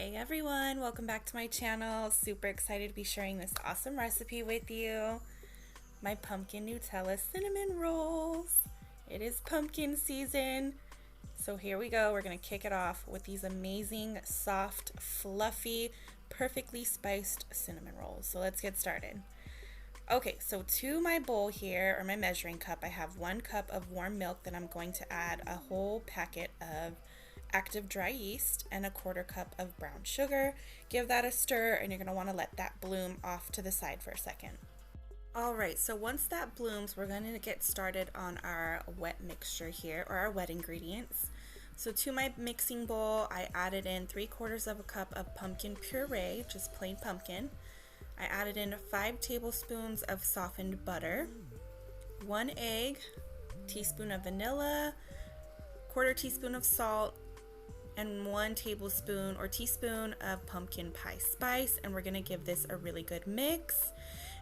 Hey everyone, welcome back to my channel. Super excited to be sharing this awesome recipe with you. My pumpkin Nutella cinnamon rolls. It is pumpkin season. So here we go. We're gonna kick it off with these amazing, soft, fluffy, perfectly spiced cinnamon rolls. So let's get started. Okay, so to my bowl here, or my measuring cup, I have 1 cup of warm milk that I'm going to add a whole packet of active dry yeast and a 1/4 cup of brown sugar. Give that a stir, and you're going to want to let that bloom off to the side for a second. Alright, so once that blooms, we're going to get started on our wet mixture here, or our wet ingredients. So to my mixing bowl, I added in 3/4 of a cup of pumpkin puree, just plain pumpkin. I added in 5 tablespoons of softened butter, 1 egg, teaspoon of vanilla, 1/4 teaspoon of salt, and 1 tablespoon or teaspoon of pumpkin pie spice, and we're going to give this a really good mix.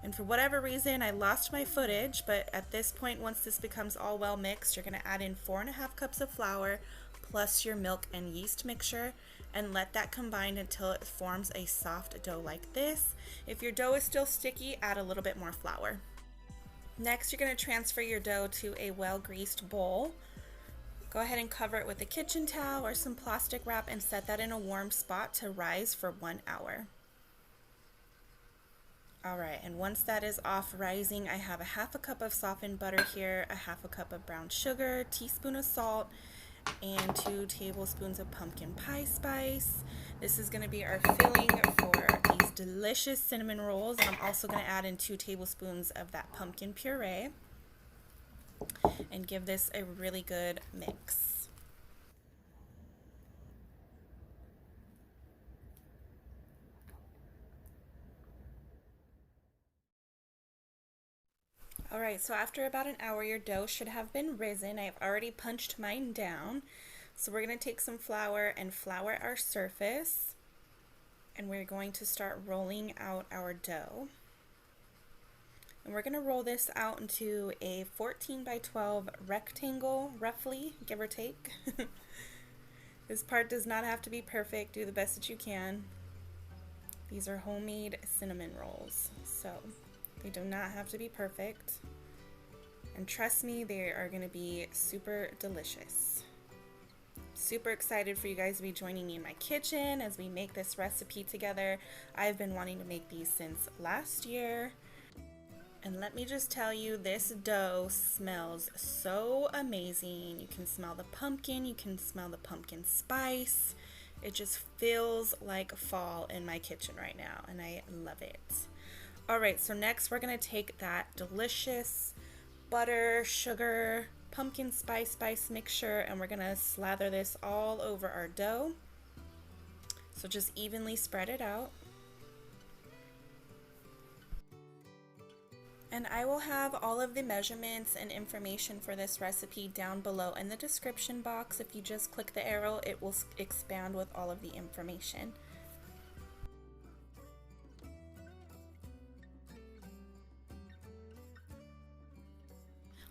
And for whatever reason, I lost my footage, but at this point, once this becomes all well mixed, you're going to add in 4.5 cups of flour plus your milk and yeast mixture, and let that combine until it forms a soft dough like this. If your dough is still sticky, add a little bit more flour. Next, you're going to transfer your dough to a well-greased bowl. Go ahead and cover it with a kitchen towel or some plastic wrap and set that in a warm spot to rise for 1 hour. Alright, and once that is off rising, I have a 1/2 cup of softened butter here, a 1/2 cup of brown sugar, teaspoon of salt, and 2 tablespoons of pumpkin pie spice. This is going to be our filling for these delicious cinnamon rolls, and I'm also going to add in 2 tablespoons of that pumpkin puree and give this a really good mix. Alright, so after about an hour, your dough should have been risen. I've already punched mine down. So we're going to take some flour and flour our surface, and we're going to start rolling out our dough. And we're going to roll this out into a 14 by 12 rectangle, roughly, give or take. This part does not have to be perfect. Do the best that you can. These are homemade cinnamon rolls, so they do not have to be perfect. And trust me, they are going to be super delicious. Super excited for you guys to be joining me in my kitchen as we make this recipe together. I've been wanting to make these since last year. And let me just tell you, this dough smells so amazing. You can smell the pumpkin, you can smell the pumpkin spice. It just feels like fall in my kitchen right now, and I love it. Alright, so next we're going to take that delicious butter, sugar, pumpkin spice mixture, and we're going to slather this all over our dough. So just evenly spread it out. And I will have all of the measurements and information for this recipe down below in the description box. If you just click the arrow, it will expand with all of the information.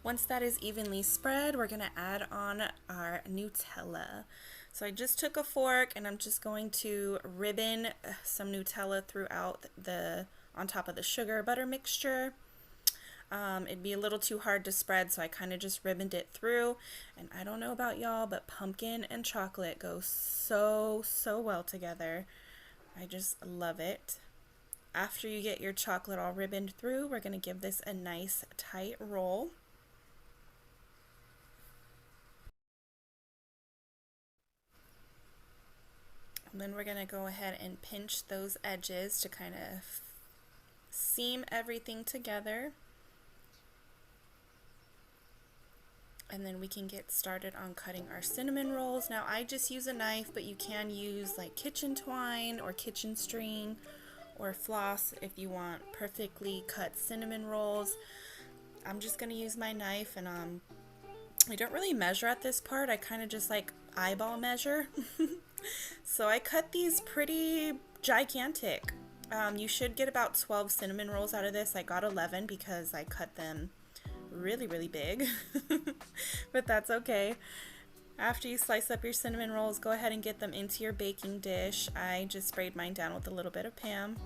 Once that is evenly spread, we're going to add on our Nutella. So I just took a fork and I'm just going to ribbon some Nutella throughout on top of the sugar butter mixture. It'd be a little too hard to spread, so I kind of just ribboned it through. And I don't know about y'all, but pumpkin and chocolate go so well together. I just love it. After you get your chocolate all ribboned through, we're going to give this a nice tight roll. And then we're going to go ahead and pinch those edges to kind of seam everything together. And then we can get started on cutting our cinnamon rolls. Now I just use a knife, but you can use like kitchen twine or kitchen string or floss if you want perfectly cut cinnamon rolls. I'm just going to use my knife, and I don't really measure at this part. I kind of just like eyeball measure. So I cut these pretty gigantic. You should get about 12 cinnamon rolls out of this. I got 11 because I cut them really big. But that's okay. After you slice up your cinnamon rolls, go ahead and get them into your baking dish. I just sprayed mine down with a little bit of Pam.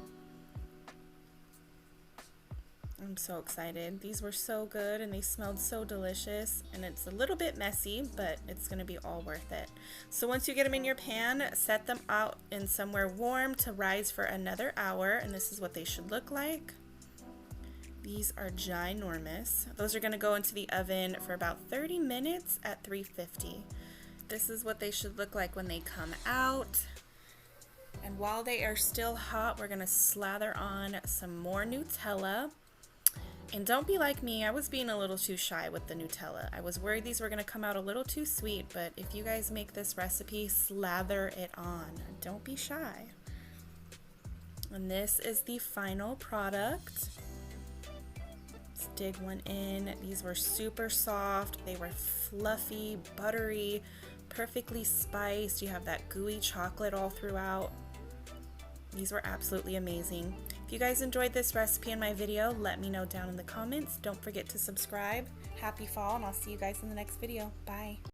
I'm so excited. These were so good and they smelled so delicious, and it's a little bit messy, but it's going to be all worth it. So once you get them in your pan, set them out in somewhere warm to rise for another hour, and this is what they should look like. These are ginormous. Those are going to go into the oven for about 30 minutes at 350. This is what they should look like when they come out. And while they are still hot, we're going to slather on some more Nutella. And don't be like me, I was being a little too shy with the Nutella. I was worried these were going to come out a little too sweet, but if you guys make this recipe, slather it on. Don't be shy. And this is the final product. Let's dig one in. These were super soft. They were fluffy, buttery, perfectly spiced. You have that gooey chocolate all throughout. These were absolutely amazing. If you guys enjoyed this recipe in my video, let me know down in the comments. Don't forget to subscribe. Happy fall, and I'll see you guys in the next video. Bye.